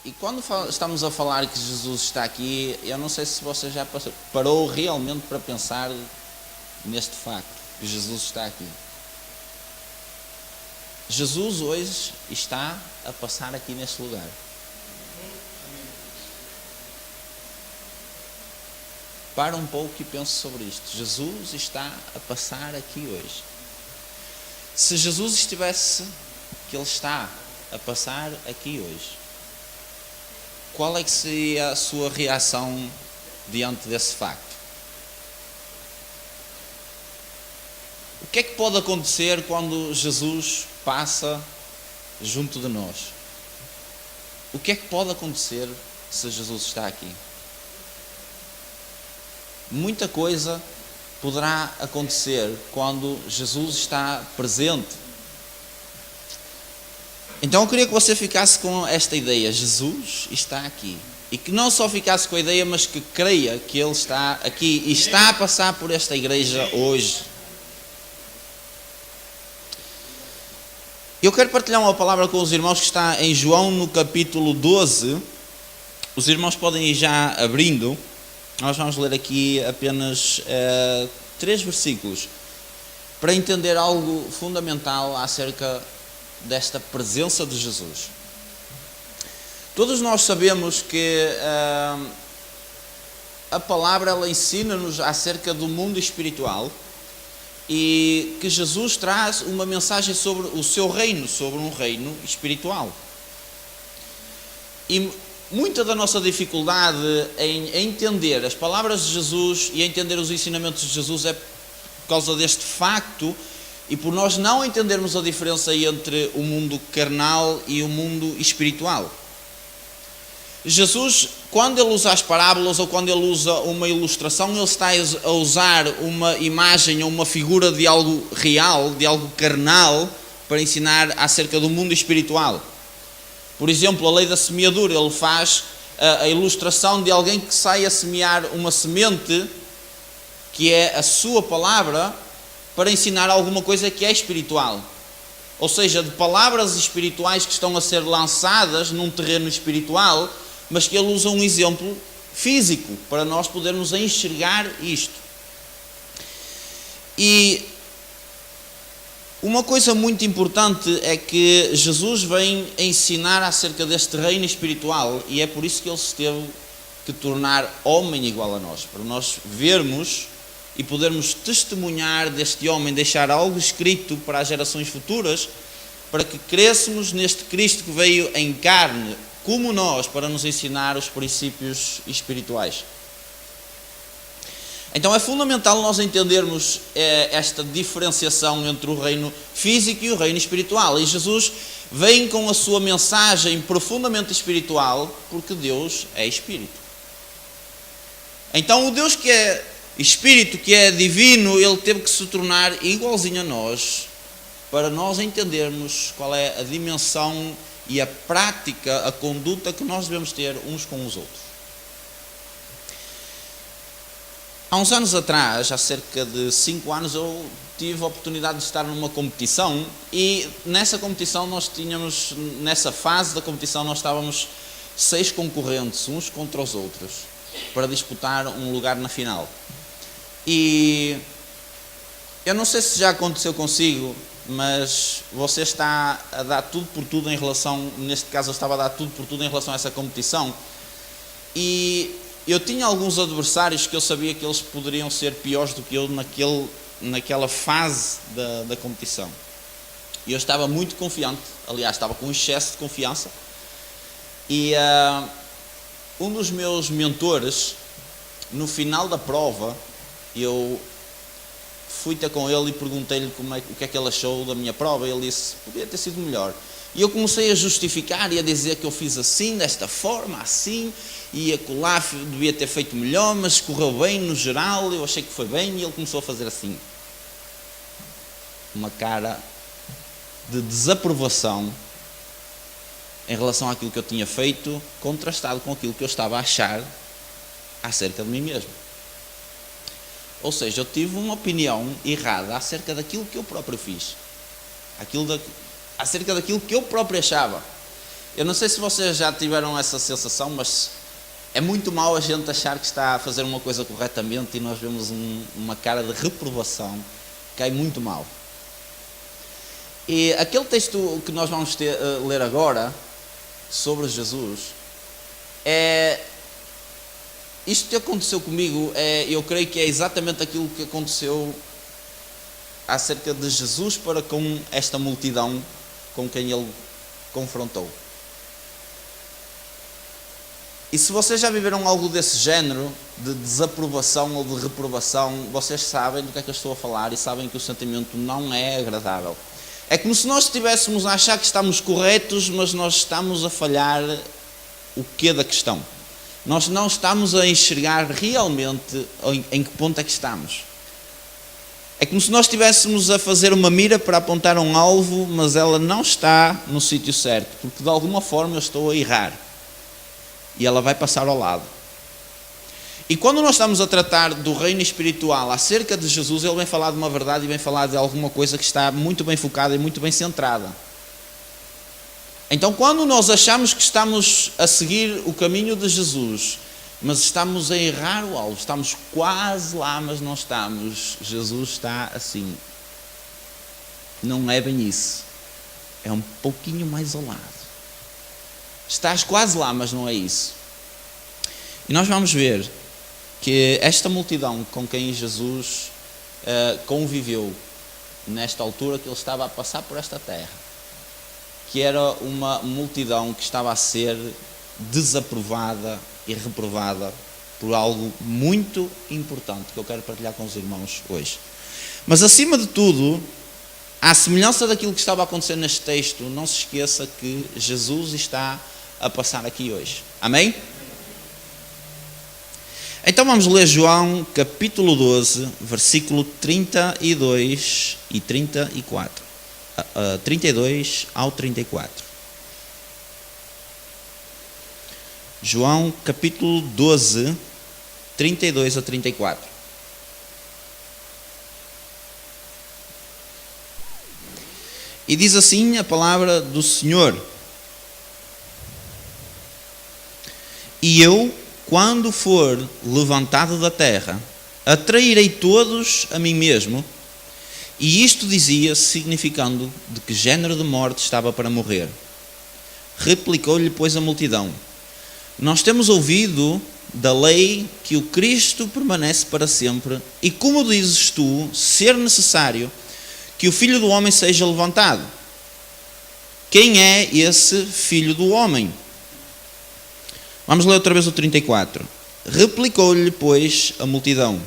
E quando estamos a falar que Jesus está aqui, eu não sei se você já parou realmente para pensar neste facto, que Jesus está aqui. Jesus hoje está a passar aqui neste lugar. Para um pouco e pense sobre isto. Jesus está a passar aqui hoje. Se Jesus estivesse, que Ele está a passar aqui hoje, qual é que seria a sua reação diante desse facto? O que é que pode acontecer quando Jesus passa junto de nós? O que é que pode acontecer se Jesus está aqui? Muita coisa poderá acontecer quando Jesus está presente. Então eu queria que você ficasse com esta ideia: Jesus está aqui. E que não só ficasse com a ideia, mas que creia que Ele está aqui e está a passar por esta igreja hoje. Eu quero partilhar uma palavra com os irmãos que está em João no capítulo 12. Os irmãos podem ir já abrindo. Nós vamos ler aqui apenas 3 versículos para entender algo fundamental acerca desta presença de Jesus. Todos nós sabemos que a palavra ela ensina-nos acerca do mundo espiritual e que Jesus traz uma mensagem sobre o seu reino, sobre um reino espiritual. E muita da nossa dificuldade em entender as palavras de Jesus e entender os ensinamentos de Jesus é por causa deste facto e por nós não entendermos a diferença entre o mundo carnal e o mundo espiritual. Jesus, quando Ele usa as parábolas ou quando Ele usa uma ilustração, Ele está a usar uma imagem ou uma figura de algo real, de algo carnal, para ensinar acerca do mundo espiritual. Por exemplo, a lei da semeadura, Ele faz a ilustração de alguém que sai a semear uma semente, que é a sua palavra, para ensinar alguma coisa que é espiritual. Ou seja, de palavras espirituais que estão a ser lançadas num terreno espiritual, mas que Ele usa um exemplo físico para nós podermos enxergar isto. E uma coisa muito importante é que Jesus vem ensinar acerca deste reino espiritual e é por isso que Ele se teve que tornar homem igual a nós, para nós vermos e podermos testemunhar deste homem, deixar algo escrito para as gerações futuras, para que cresçamos neste Cristo que veio em carne, como nós, para nos ensinar os princípios espirituais. Então é fundamental nós entendermos esta diferenciação entre o reino físico e o reino espiritual. E Jesus vem com a sua mensagem profundamente espiritual, porque Deus é Espírito. Então o Deus que é Espírito, que é divino, Ele teve que se tornar igualzinho a nós, para nós entendermos qual é a dimensão e a prática, a conduta que nós devemos ter uns com os outros. Há uns anos atrás, há cerca de 5 anos, eu tive a oportunidade de estar numa competição e nessa competição nós tínhamos, nessa fase da competição nós estávamos 6 concorrentes, uns contra os outros, para disputar um lugar na final. E eu não sei se já aconteceu consigo, mas você está a dar tudo por tudo em relação, neste caso eu estava a dar tudo por tudo em relação a essa competição, e eu tinha alguns adversários que eu sabia que eles poderiam ser piores do que eu naquela fase da competição. E eu estava muito confiante, aliás, estava com um excesso de confiança, e um dos meus mentores, no final da prova, eu fui ter com ele e perguntei-lhe o que é que ele achou da minha prova. Ele disse, podia ter sido melhor. E eu comecei a justificar e a dizer que eu fiz assim, desta forma, assim, e acolá devia ter feito melhor, mas correu bem no geral, eu achei que foi bem, e ele começou a fazer assim. Uma cara de desaprovação em relação àquilo que eu tinha feito, contrastado com aquilo que eu estava a achar acerca de mim mesmo. Ou seja, eu tive uma opinião errada acerca daquilo que eu próprio fiz. Acerca daquilo que eu próprio achava. Eu não sei se vocês já tiveram essa sensação, mas é muito mau a gente achar que está a fazer uma coisa corretamente e nós vemos uma cara de reprovação, que é muito mau. E aquele texto que nós vamos ler agora, sobre Jesus, isto que aconteceu comigo, eu creio que é exatamente aquilo que aconteceu acerca de Jesus para com esta multidão com quem ele confrontou. E se vocês já viveram algo desse género, de desaprovação ou de reprovação, vocês sabem do que é que eu estou a falar e sabem que o sentimento não é agradável. É como se nós estivéssemos a achar que estamos corretos, mas nós estamos a falhar o quê da questão. Nós não estamos a enxergar realmente em que ponto é que estamos. É como se nós estivéssemos a fazer uma mira para apontar um alvo, mas ela não está no sítio certo, porque de alguma forma eu estou a errar. E ela vai passar ao lado. E quando nós estamos a tratar do reino espiritual acerca de Jesus, ele vem falar de uma verdade e vem falar de alguma coisa que está muito bem focada e muito bem centrada. Então, quando nós achamos que estamos a seguir o caminho de Jesus, mas estamos a errar o alvo, estamos quase lá, mas não estamos, Jesus está assim. Não é bem isso. É um pouquinho mais ao lado. Estás quase lá, mas não é isso. E nós vamos ver que esta multidão com quem Jesus conviveu nesta altura que ele estava a passar por esta terra, que era uma multidão que estava a ser desaprovada e reprovada por algo muito importante que eu quero partilhar com os irmãos hoje. Mas acima de tudo, à semelhança daquilo que estava a acontecer neste texto, não se esqueça que Jesus está a passar aqui hoje. Amém? Então vamos ler João capítulo 12, versículo 32 e 34. 32 ao 34. João capítulo 12, 32 a 34. E diz assim a palavra do Senhor: E eu, quando for levantado da terra, atrairei todos a mim mesmo. E isto dizia, significando de que género de morte estava para morrer. Replicou-lhe, pois, a multidão: Nós temos ouvido da lei que o Cristo permanece para sempre, e como dizes tu, ser necessário que o Filho do Homem seja levantado? Quem é esse Filho do Homem? Vamos ler outra vez o 34. Replicou-lhe, pois, a multidão: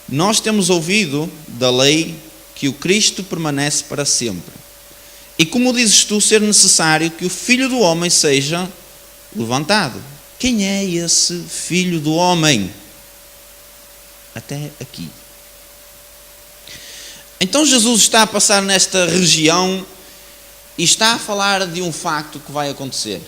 Nós temos ouvido da lei que o Cristo permanece para sempre. E como dizes tu ser necessário que o Filho do Homem seja levantado? Quem é esse Filho do Homem? Até aqui. Então Jesus está a passar nesta região e está a falar de um facto que vai acontecer.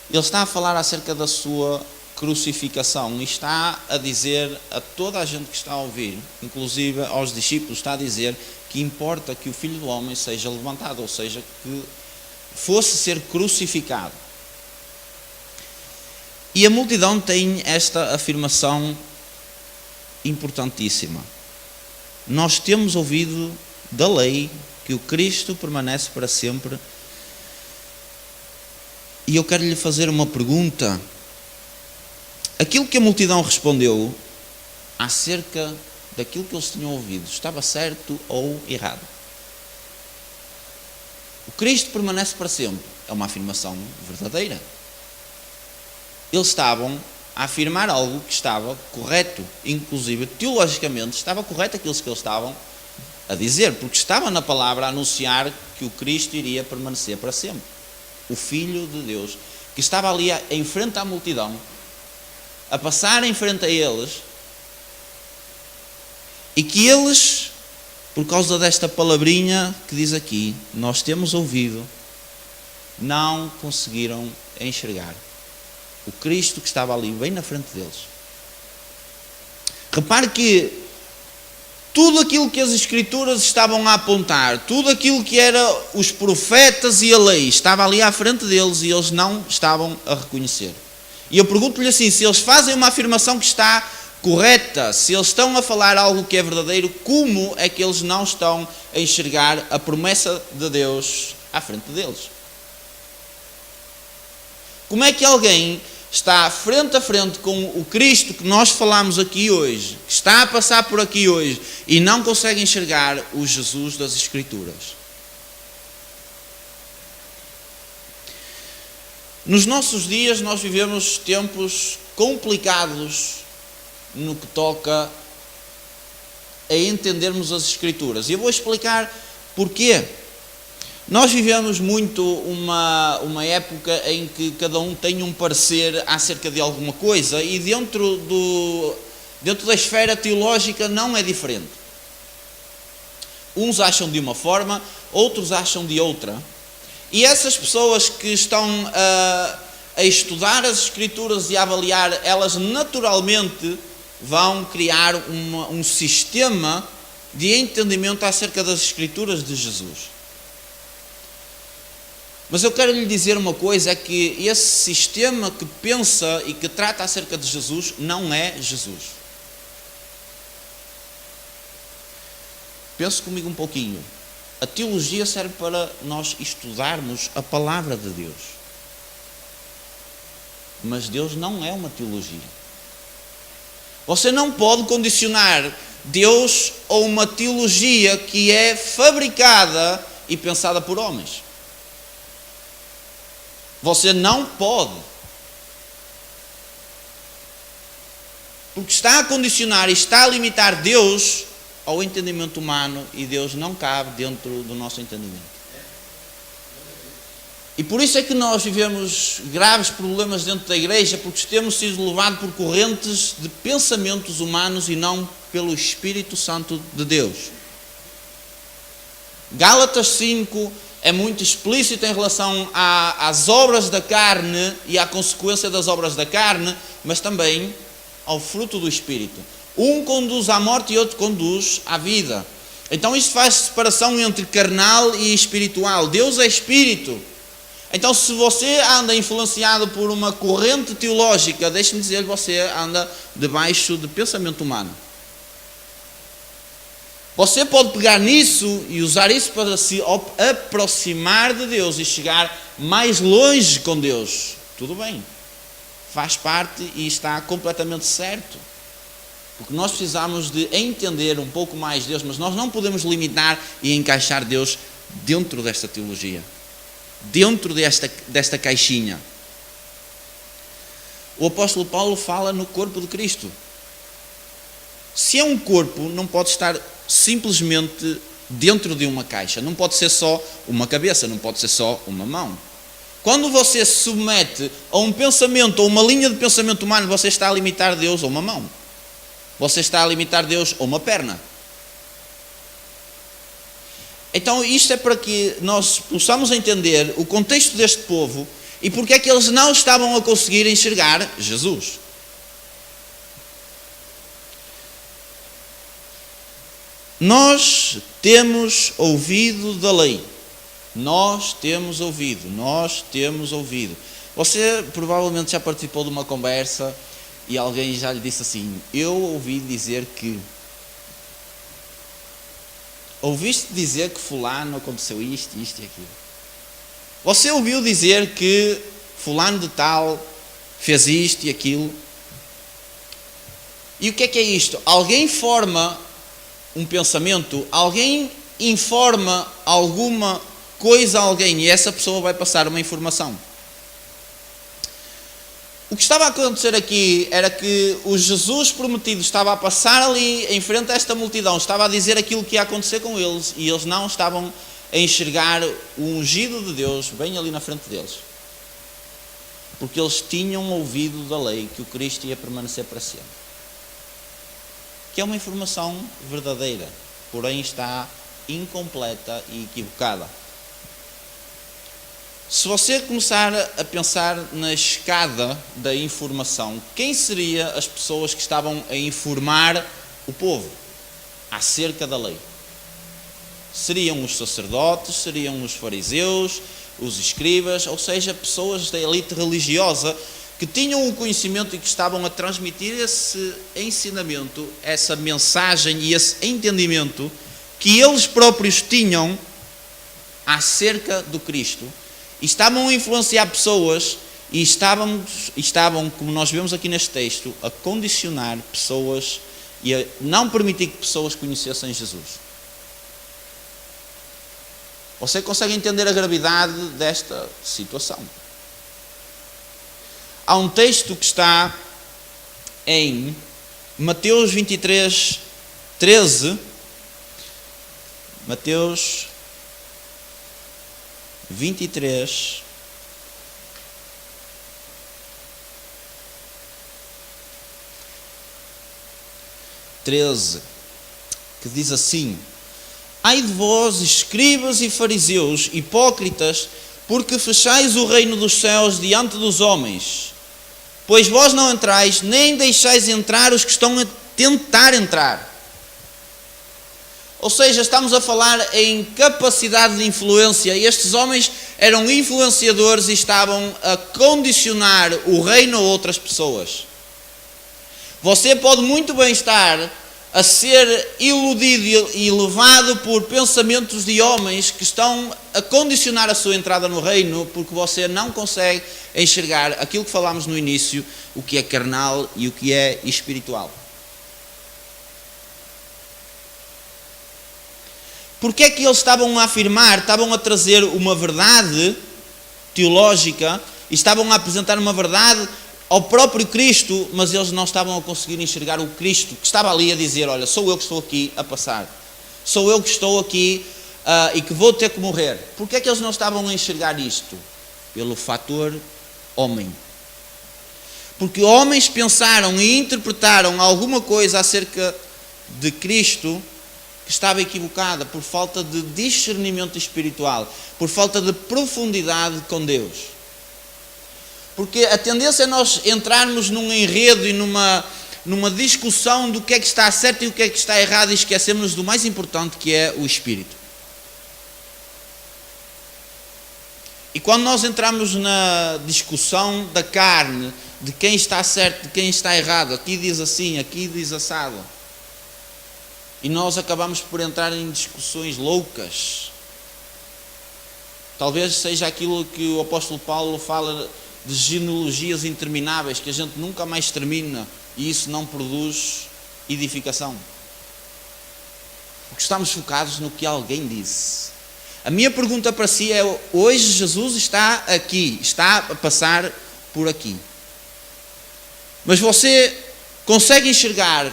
Ele está a falar acerca da sua crucificação e está a dizer a toda a gente que está a ouvir, inclusive aos discípulos, está a dizer que importa que o Filho do Homem seja levantado, ou seja, que fosse ser crucificado. E a multidão tem esta afirmação importantíssima: Nós temos ouvido da lei que o Cristo permanece para sempre. E eu quero lhe fazer uma pergunta. Aquilo que a multidão respondeu acerca daquilo que eles tinham ouvido, estava certo ou errado? O Cristo permanece para sempre. É uma afirmação verdadeira. Eles estavam a afirmar algo que estava correto, inclusive teologicamente estava correto aquilo que eles estavam a dizer, porque estava na palavra a anunciar que o Cristo iria permanecer para sempre. O Filho de Deus, que estava ali em frente à multidão, a passar em frente a eles, e que eles, por causa desta palavrinha que diz aqui, nós temos ouvido, não conseguiram enxergar o Cristo que estava ali bem na frente deles. Repare que tudo aquilo que as Escrituras estavam a apontar, tudo aquilo que eram os profetas e a lei, estava ali à frente deles e eles não estavam a reconhecer. E eu pergunto-lhe assim, se eles fazem uma afirmação que está correta, se eles estão a falar algo que é verdadeiro, como é que eles não estão a enxergar a promessa de Deus à frente deles? Como é que alguém está frente a frente com o Cristo que nós falamos aqui hoje, que está a passar por aqui hoje, e não consegue enxergar o Jesus das Escrituras? Nos nossos dias nós vivemos tempos complicados no que toca a entendermos as Escrituras. E eu vou explicar porquê. Nós vivemos muito uma época em que cada um tem um parecer acerca de alguma coisa, e dentro da esfera teológica não é diferente. Uns acham de uma forma, outros acham de outra. E essas pessoas que estão a estudar as Escrituras e a avaliar, elas naturalmente vão criar um sistema de entendimento acerca das Escrituras de Jesus. Mas eu quero lhe dizer uma coisa, é que esse sistema que pensa e que trata acerca de Jesus não é Jesus. Pense comigo um pouquinho. A teologia serve para nós estudarmos a palavra de Deus. Mas Deus não é uma teologia. Você não pode condicionar Deus a uma teologia que é fabricada e pensada por homens. Você não pode. Porque está a condicionar e está a limitar Deus ao entendimento humano, e Deus não cabe dentro do nosso entendimento. E por isso é que nós vivemos graves problemas dentro da igreja, porque temos sido levados por correntes de pensamentos humanos e não pelo Espírito Santo de Deus. Gálatas 5 é muito explícito em relação às obras da carne e à consequência das obras da carne, mas também ao fruto do Espírito. Um conduz à morte e outro conduz à vida. Então isto faz separação entre carnal e espiritual. Deus é Espírito. Então se você anda influenciado por uma corrente teológica, deixe-me dizer, você anda debaixo de pensamento humano. Você pode pegar nisso e usar isso para se aproximar de Deus e chegar mais longe com Deus. Tudo bem. Faz parte e está completamente certo. Porque nós precisamos de entender um pouco mais Deus, mas nós não podemos limitar e encaixar Deus dentro desta teologia. Dentro desta caixinha. O apóstolo Paulo fala no corpo de Cristo. Se é um corpo, não pode estar simplesmente dentro de uma caixa. Não pode ser só uma cabeça, não pode ser só uma mão. Quando você se submete a um pensamento ou uma linha de pensamento humano, você está a limitar Deus a uma mão. Você está a limitar Deus a uma perna. Então isto é para que nós possamos entender o contexto deste povo e porque é que eles não estavam a conseguir enxergar Jesus. Nós temos ouvido da lei. Nós temos ouvido. Você provavelmente já participou de uma conversa e alguém já lhe disse assim: eu ouvi dizer que... Ouviste dizer que fulano aconteceu isto e aquilo. Você ouviu dizer que fulano de tal fez isto e aquilo. E o que é isto? Alguém forma um pensamento, alguém informa alguma coisa a alguém e essa pessoa vai passar uma informação. O que estava a acontecer aqui era que o Jesus prometido estava a passar ali em frente a esta multidão, estava a dizer aquilo que ia acontecer com eles e eles não estavam a enxergar o ungido de Deus bem ali na frente deles. Porque eles tinham ouvido da lei que o Cristo ia permanecer para sempre. Que é uma informação verdadeira, porém está incompleta e equivocada. Se você começar a pensar na escada da informação, quem seriam as pessoas que estavam a informar o povo? acerca da lei. Seriam os sacerdotes, seriam os fariseus, os escribas, ou seja, pessoas da elite religiosa que tinham o conhecimento e que estavam a transmitir esse ensinamento, essa mensagem e esse entendimento que eles próprios tinham acerca do Cristo, e estavam a influenciar pessoas e estavam, como nós vemos aqui neste texto, a condicionar pessoas e a não permitir que pessoas conhecessem Jesus. Você consegue entender a gravidade desta situação? Há um texto que está em Mateus 23, 13. Mateus 23, 13, que diz assim: ai de vós, escribas e fariseus, hipócritas, porque fechais o reino dos céus diante dos homens. Pois vós não entrais, nem deixais entrar os que estão a tentar entrar. Ou seja, estamos a falar em capacidade de influência. Estes homens eram influenciadores e estavam a condicionar o reino a outras pessoas. Você pode muito bem estar a ser iludido e levado por pensamentos de homens que estão a condicionar a sua entrada no reino, porque você não consegue enxergar aquilo que falámos no início, o que é carnal e o que é espiritual. Porque é que eles estavam a afirmar, estavam a trazer uma verdade teológica, e estavam a apresentar uma verdade ao próprio Cristo, mas eles não estavam a conseguir enxergar o Cristo que estava ali a dizer: olha, sou eu que estou aqui a passar, sou eu que estou aqui e que vou ter que morrer. Porque é que eles não estavam a enxergar isto? Pelo fator homem. Porque homens pensaram e interpretaram alguma coisa acerca de Cristo que estava equivocada, por falta de discernimento espiritual, por falta de profundidade com Deus. Porque a tendência é nós entrarmos num enredo e numa discussão do que é que está certo e o que é que está errado, e esquecemos do mais importante, que é o Espírito. E quando nós entramos na discussão da carne, de quem está certo, de quem está errado, aqui diz assim, aqui diz assado, e nós acabamos por entrar em discussões loucas. Talvez seja aquilo que o apóstolo Paulo fala de genealogias intermináveis, que a gente nunca mais termina, e isso não produz edificação. Porque estamos focados no que alguém disse. A minha pergunta para si é: hoje Jesus está aqui, está a passar por aqui. Mas você consegue enxergar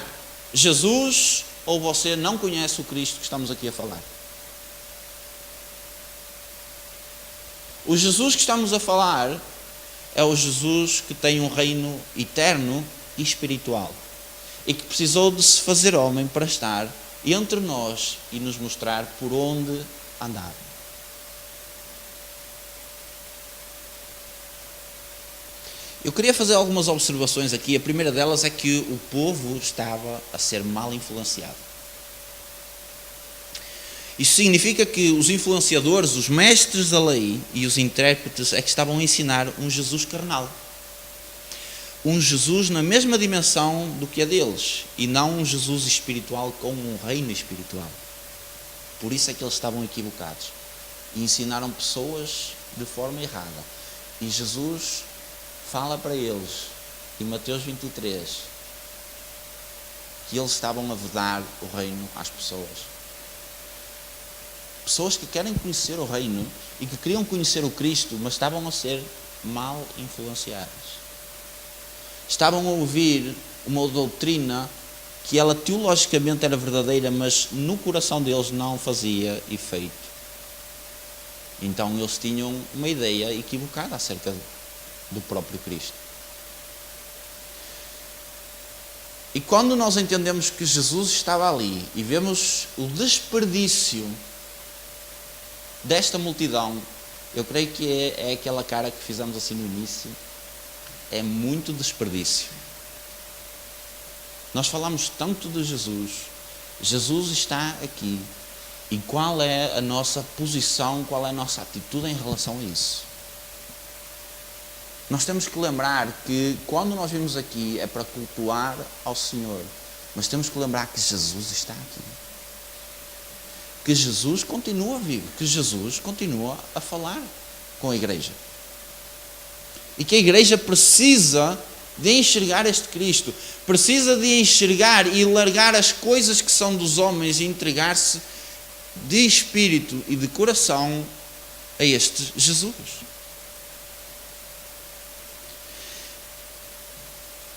Jesus, ou você não conhece o Cristo que estamos aqui a falar? O Jesus que estamos a falar é o Jesus que tem um reino eterno e espiritual, e que precisou de se fazer homem para estar entre nós e nos mostrar por onde andar. Eu queria fazer algumas observações aqui. A primeira delas é que o povo estava a ser mal influenciado. Isso significa que os influenciadores, os mestres da lei e os intérpretes é que estavam a ensinar um Jesus carnal. Um Jesus na mesma dimensão do que a deles, e não um Jesus espiritual com um reino espiritual. Por isso é que eles estavam equivocados e ensinaram pessoas de forma errada. E Jesus fala para eles, em Mateus 23, que eles estavam a vedar o reino às pessoas. Pessoas que querem conhecer o reino e que queriam conhecer o Cristo, mas estavam a ser mal influenciadas. Estavam a ouvir uma doutrina que ela teologicamente era verdadeira, mas no coração deles não fazia efeito. Então eles tinham uma ideia equivocada acerca do próprio Cristo. E quando nós entendemos que Jesus estava ali e vemos o desperdício desta multidão, eu creio que é aquela cara que fizemos assim no início, é muito desperdício. Nós falamos tanto de Jesus, Jesus está aqui. E qual é a nossa posição, qual é a nossa atitude em relação a isso? Nós temos que lembrar que quando nós vimos aqui é para cultuar ao Senhor, mas temos que lembrar que Jesus está aqui. Que Jesus continua vivo, que Jesus continua a falar com a igreja. E que a igreja precisa de enxergar este Cristo, precisa de enxergar e largar as coisas que são dos homens e entregar-se de espírito e de coração a este Jesus.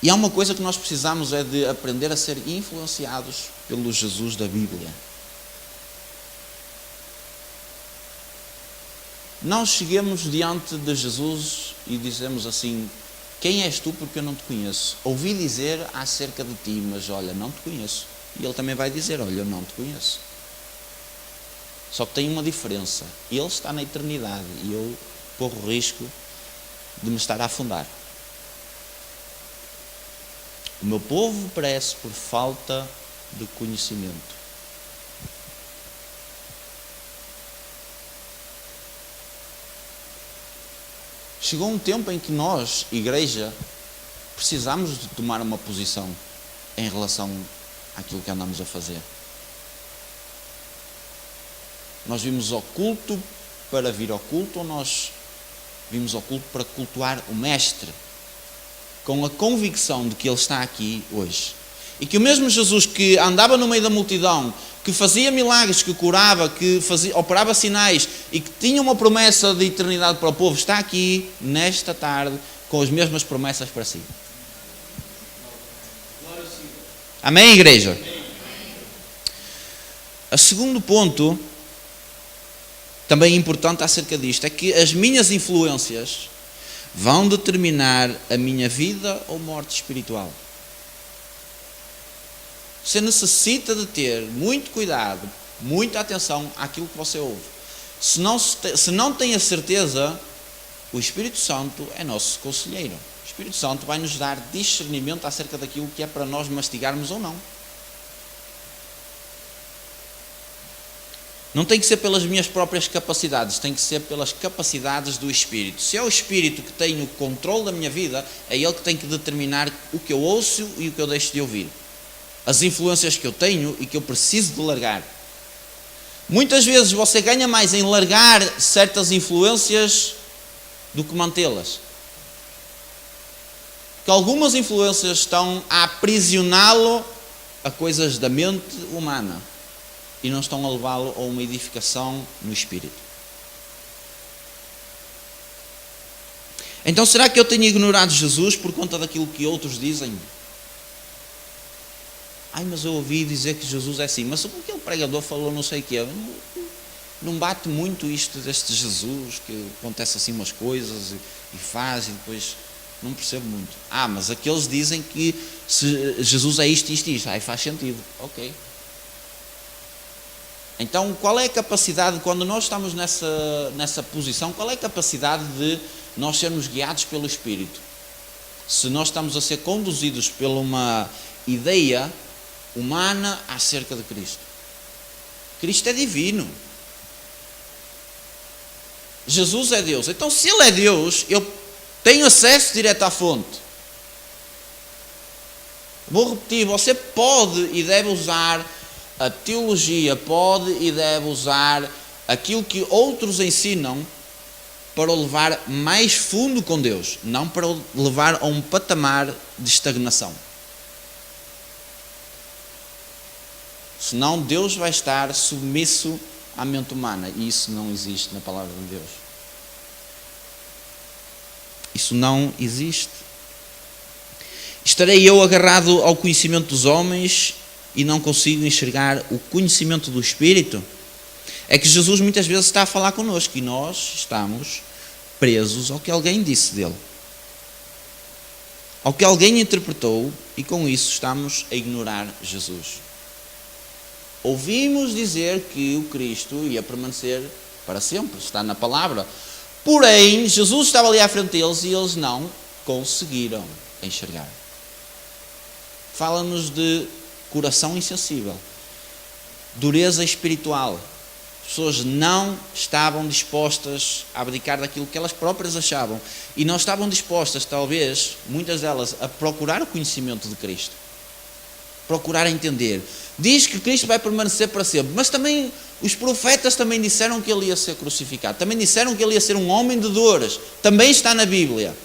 E há uma coisa que nós precisamos é de aprender a ser influenciados pelo Jesus da Bíblia. Não cheguemos diante de Jesus e dizemos assim: quem és tu porque eu não te conheço? Ouvi dizer acerca de ti, mas olha, não te conheço. E ele também vai dizer: olha, eu não te conheço. Só que tem uma diferença: ele está na eternidade e eu corro o risco de me estar a afundar. O meu povo perece por falta de conhecimento. Chegou um tempo em que nós, igreja, precisamos de tomar uma posição em relação àquilo que andamos a fazer. Nós vimos ao culto para vir ao culto, ou nós vimos ao culto para cultuar o Mestre, com a convicção de que Ele está aqui hoje. E que o mesmo Jesus que andava no meio da multidão, que fazia milagres, que curava, que operava sinais e que tinha uma promessa de eternidade para o povo, está aqui nesta tarde com as mesmas promessas para si. Amém, igreja? O segundo ponto, também importante acerca disto, é que as minhas influências vão determinar a minha vida ou morte espiritual. Você necessita de ter muito cuidado, muita atenção àquilo que você ouve. Se não tem a certeza, o Espírito Santo é nosso conselheiro. O Espírito Santo vai nos dar discernimento acerca daquilo que é para nós mastigarmos ou não. Não tem que ser pelas minhas próprias capacidades, tem que ser pelas capacidades do Espírito. Se é o Espírito que tem o controle da minha vida, é Ele que tem que determinar o que eu ouço e o que eu deixo de ouvir. As influências que eu tenho e que eu preciso de largar. Muitas vezes você ganha mais em largar certas influências do que mantê-las. Porque algumas influências estão a aprisioná-lo a coisas da mente humana e não estão a levá-lo a uma edificação no Espírito. Então, será que eu tenho ignorado Jesus por conta daquilo que outros dizem? Mas eu ouvi dizer que Jesus é assim. Mas como aquele pregador falou não sei o quê? Não bate muito isto deste Jesus, que acontece assim umas coisas e faz e depois não percebo muito. Mas aqueles dizem que se Jesus é isto, isto e isto. Aí faz sentido. Ok. Então, qual é a capacidade, quando nós estamos nessa posição, qual é a capacidade de nós sermos guiados pelo Espírito? Se nós estamos a ser conduzidos por uma ideia humana acerca de Cristo. Cristo é divino. Jesus é Deus. Então, se Ele é Deus, eu tenho acesso direto à fonte. Vou repetir, você pode e deve usar a teologia, pode e deve usar aquilo que outros ensinam para o levar mais fundo com Deus, não para o levar a um patamar de estagnação. Senão Deus vai estar submisso à mente humana. E isso não existe na palavra de Deus. Isso não existe. Estarei eu agarrado ao conhecimento dos homens e não consigo enxergar o conhecimento do Espírito? É que Jesus muitas vezes está a falar connosco e nós estamos presos ao que alguém disse dele. Ao que alguém interpretou, e com isso estamos a ignorar Jesus. Ouvimos dizer que o Cristo ia permanecer para sempre, está na palavra. Porém, Jesus estava ali à frente deles e eles não conseguiram enxergar. Fala-nos de coração insensível. dureza espiritual. As pessoas não estavam dispostas a abdicar daquilo que elas próprias achavam. E não estavam dispostas, talvez, muitas delas, a procurar o conhecimento de Cristo. Procurar entender. Diz que Cristo vai permanecer para sempre, mas também os profetas também disseram que ele ia ser crucificado. Também disseram que ele ia ser um homem de dores. Também está na Bíblia.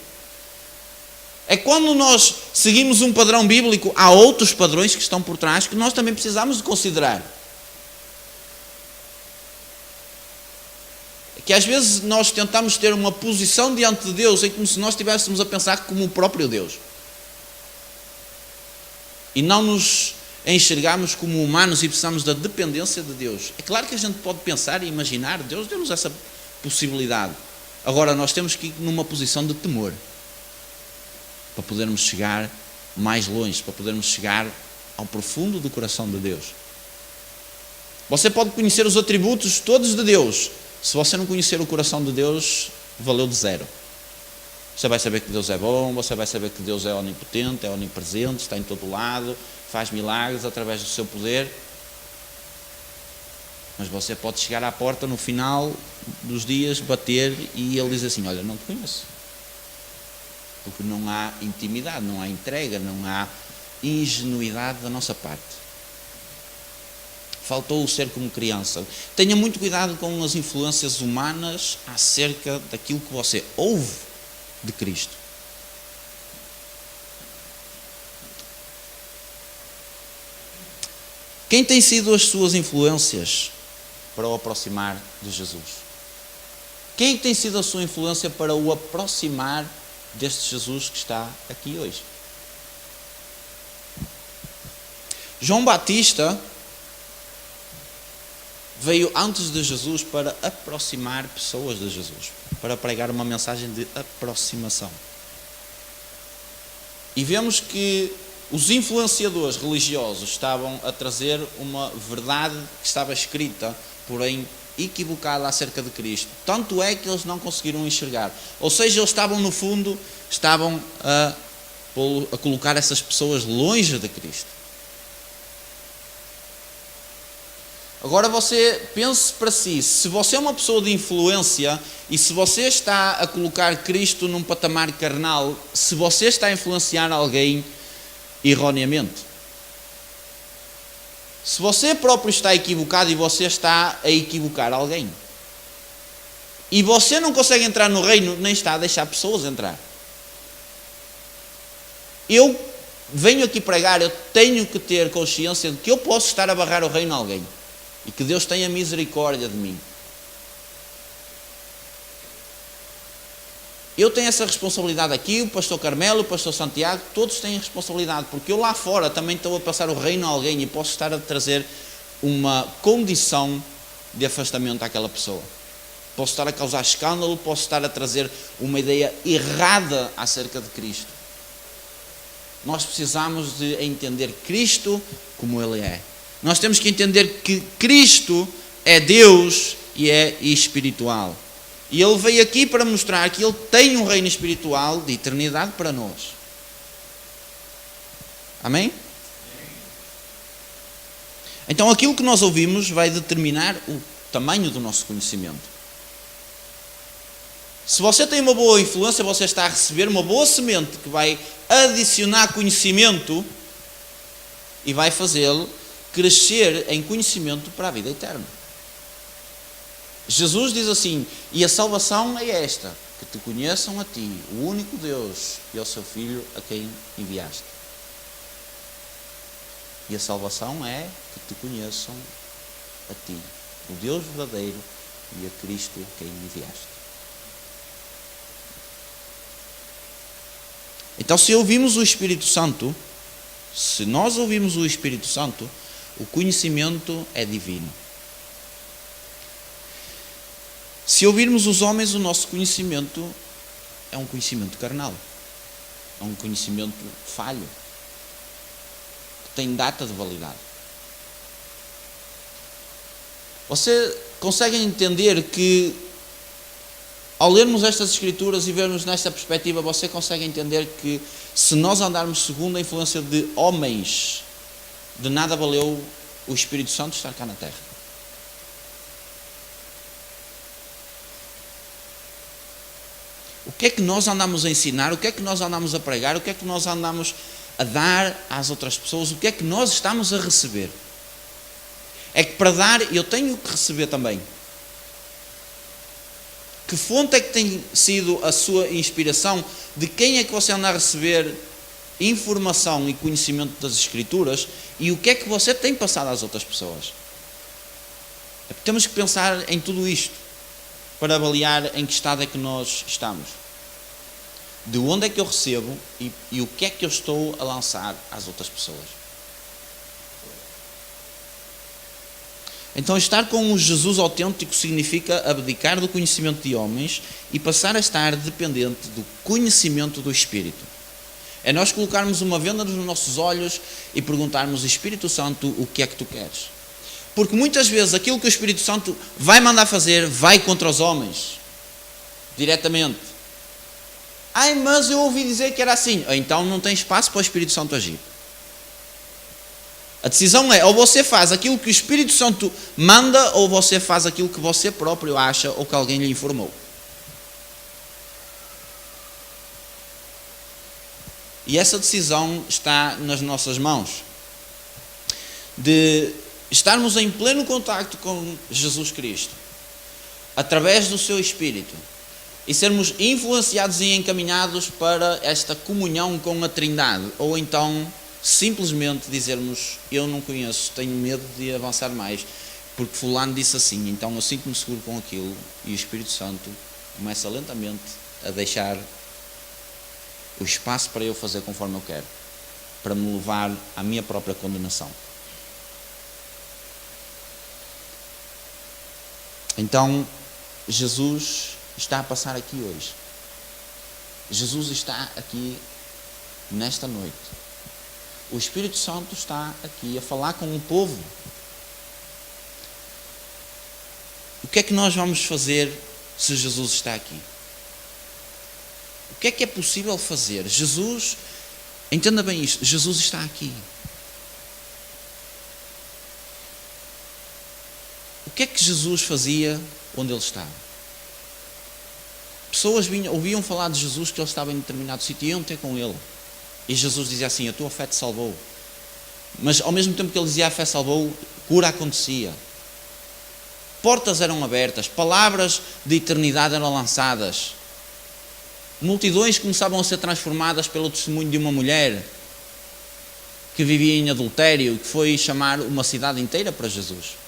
É quando nós seguimos um padrão bíblico, há outros padrões que estão por trás que nós também precisamos de considerar. Que às vezes nós tentamos ter uma posição diante de Deus, é como se nós estivéssemos a pensar como o próprio Deus. E não nos enxergarmos como humanos e precisamos da dependência de Deus. É claro que a gente pode pensar e imaginar, Deus deu-nos essa possibilidade. Agora nós temos que ir numa posição de temor, para podermos chegar mais longe, para podermos chegar ao profundo do coração de Deus. Você pode conhecer os atributos todos de Deus. Se você não conhecer o coração de Deus, valeu de zero. Você vai saber que Deus é bom, você vai saber que Deus é onipotente, é onipresente, está em todo lado, faz milagres através do seu poder. Mas você pode chegar à porta no final dos dias, bater e ele diz assim, olha, não te conheço. Porque não há intimidade, não há entrega, não há ingenuidade da nossa parte. Faltou o ser como criança. Tenha muito cuidado com as influências humanas acerca daquilo que você ouve de Cristo. Quem tem sido as suas influências para o aproximar de Jesus? Quem tem sido a sua influência para o aproximar deste Jesus que está aqui hoje? João Batista veio antes de Jesus para aproximar pessoas de Jesus, para pregar uma mensagem de aproximação. E vemos que os influenciadores religiosos estavam a trazer uma verdade que estava escrita, porém equivocada acerca de Cristo. Tanto é que eles não conseguiram enxergar. Ou seja, eles estavam no fundo, estavam a colocar essas pessoas longe de Cristo. Agora você pense para si, se você é uma pessoa de influência e se você está a colocar Cristo num patamar carnal, se você está a influenciar alguém erroneamente. Se você próprio está equivocado e você está a equivocar alguém. E você não consegue entrar no reino, nem está a deixar pessoas entrar. Eu venho aqui pregar, eu tenho que ter consciência de que eu posso estar a barrar o reino a alguém. E que Deus tenha misericórdia de mim. Eu tenho essa responsabilidade aqui, o pastor Carmelo, o pastor Santiago, todos têm responsabilidade, porque eu lá fora também estou a passar o reino a alguém e posso estar a trazer uma condição de afastamento àquela pessoa. Posso estar a causar escândalo, posso estar a trazer uma ideia errada acerca de Cristo. Nós precisamos de entender Cristo como Ele é. Nós temos que entender que Cristo é Deus e é espiritual. E Ele veio aqui para mostrar que Ele tem um reino espiritual de eternidade para nós. Amém? Então aquilo que nós ouvimos vai determinar o tamanho do nosso conhecimento. Se você tem uma boa influência, você está a receber uma boa semente que vai adicionar conhecimento e vai fazê-lo crescer em conhecimento para a vida eterna. Jesus diz assim, e a salvação é esta, que te conheçam a ti, o único Deus, e ao seu Filho a quem enviaste. E a salvação é que te conheçam a ti, o Deus verdadeiro, e a Cristo a quem enviaste. Então, se ouvimos o Espírito Santo, se nós ouvimos o Espírito Santo, o conhecimento é divino. Se ouvirmos os homens, o nosso conhecimento é um conhecimento carnal. É um conhecimento falho. Que tem data de validade. Você consegue entender que, ao lermos estas Escrituras e vermos nesta perspectiva, você consegue entender que, se nós andarmos segundo a influência de homens, de nada valeu o Espírito Santo estar cá na terra. O que é que nós andamos a ensinar? O que é que nós andamos a pregar? O que é que nós andamos a dar às outras pessoas? O que é que nós estamos a receber? É que para dar eu tenho que receber também. Que fonte é que tem sido a sua inspiração? De quem é que você anda a receber informação e conhecimento das Escrituras? E o que é que você tem passado às outras pessoas? Temos que pensar em tudo isto para avaliar em que estado é que nós estamos. De onde é que eu recebo e o que é que eu estou a lançar às outras pessoas. Então, estar com o Jesus autêntico significa abdicar do conhecimento de homens e passar a estar dependente do conhecimento do Espírito. É nós colocarmos uma venda nos nossos olhos e perguntarmos: Espírito Santo, o que é que tu queres? Porque muitas vezes aquilo que o Espírito Santo vai mandar fazer vai contra os homens, diretamente. Ai, mas eu ouvi dizer que era assim. Então não tem espaço para o Espírito Santo agir. A decisão é, ou você faz aquilo que o Espírito Santo manda, ou você faz aquilo que você próprio acha ou que alguém lhe informou. E essa decisão está nas nossas mãos. De estarmos em pleno contacto com Jesus Cristo, através do seu Espírito, e sermos influenciados e encaminhados para esta comunhão com a Trindade, ou então simplesmente dizermos: eu não conheço, tenho medo de avançar mais, porque fulano disse assim, então eu sinto-me seguro com aquilo, e o Espírito Santo começa lentamente a deixar o espaço para eu fazer conforme eu quero, para me levar à minha própria condenação. Então, Jesus está a passar aqui hoje. Jesus está aqui nesta noite. O Espírito Santo está aqui a falar com o povo. O que é que nós vamos fazer se Jesus está aqui? O que é possível fazer? Jesus, entenda bem isto, Jesus está aqui. O que é que Jesus fazia onde ele estava? Pessoas ouviam falar de Jesus, que ele estava em determinado sítio e iam ter com ele. E Jesus dizia assim: a tua fé te salvou. Mas ao mesmo tempo que ele dizia a fé salvou, cura acontecia. Portas eram abertas, palavras de eternidade eram lançadas. Multidões começavam a ser transformadas pelo testemunho de uma mulher que vivia em adultério, que foi chamar uma cidade inteira para Jesus.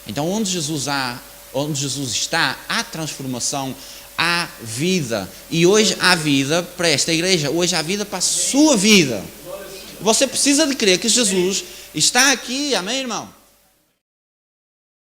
Então, onde Jesus está, há transformação, há vida. E hoje há vida para esta igreja, hoje há vida para a sua vida. Você precisa de crer que Jesus está aqui, amém, irmão?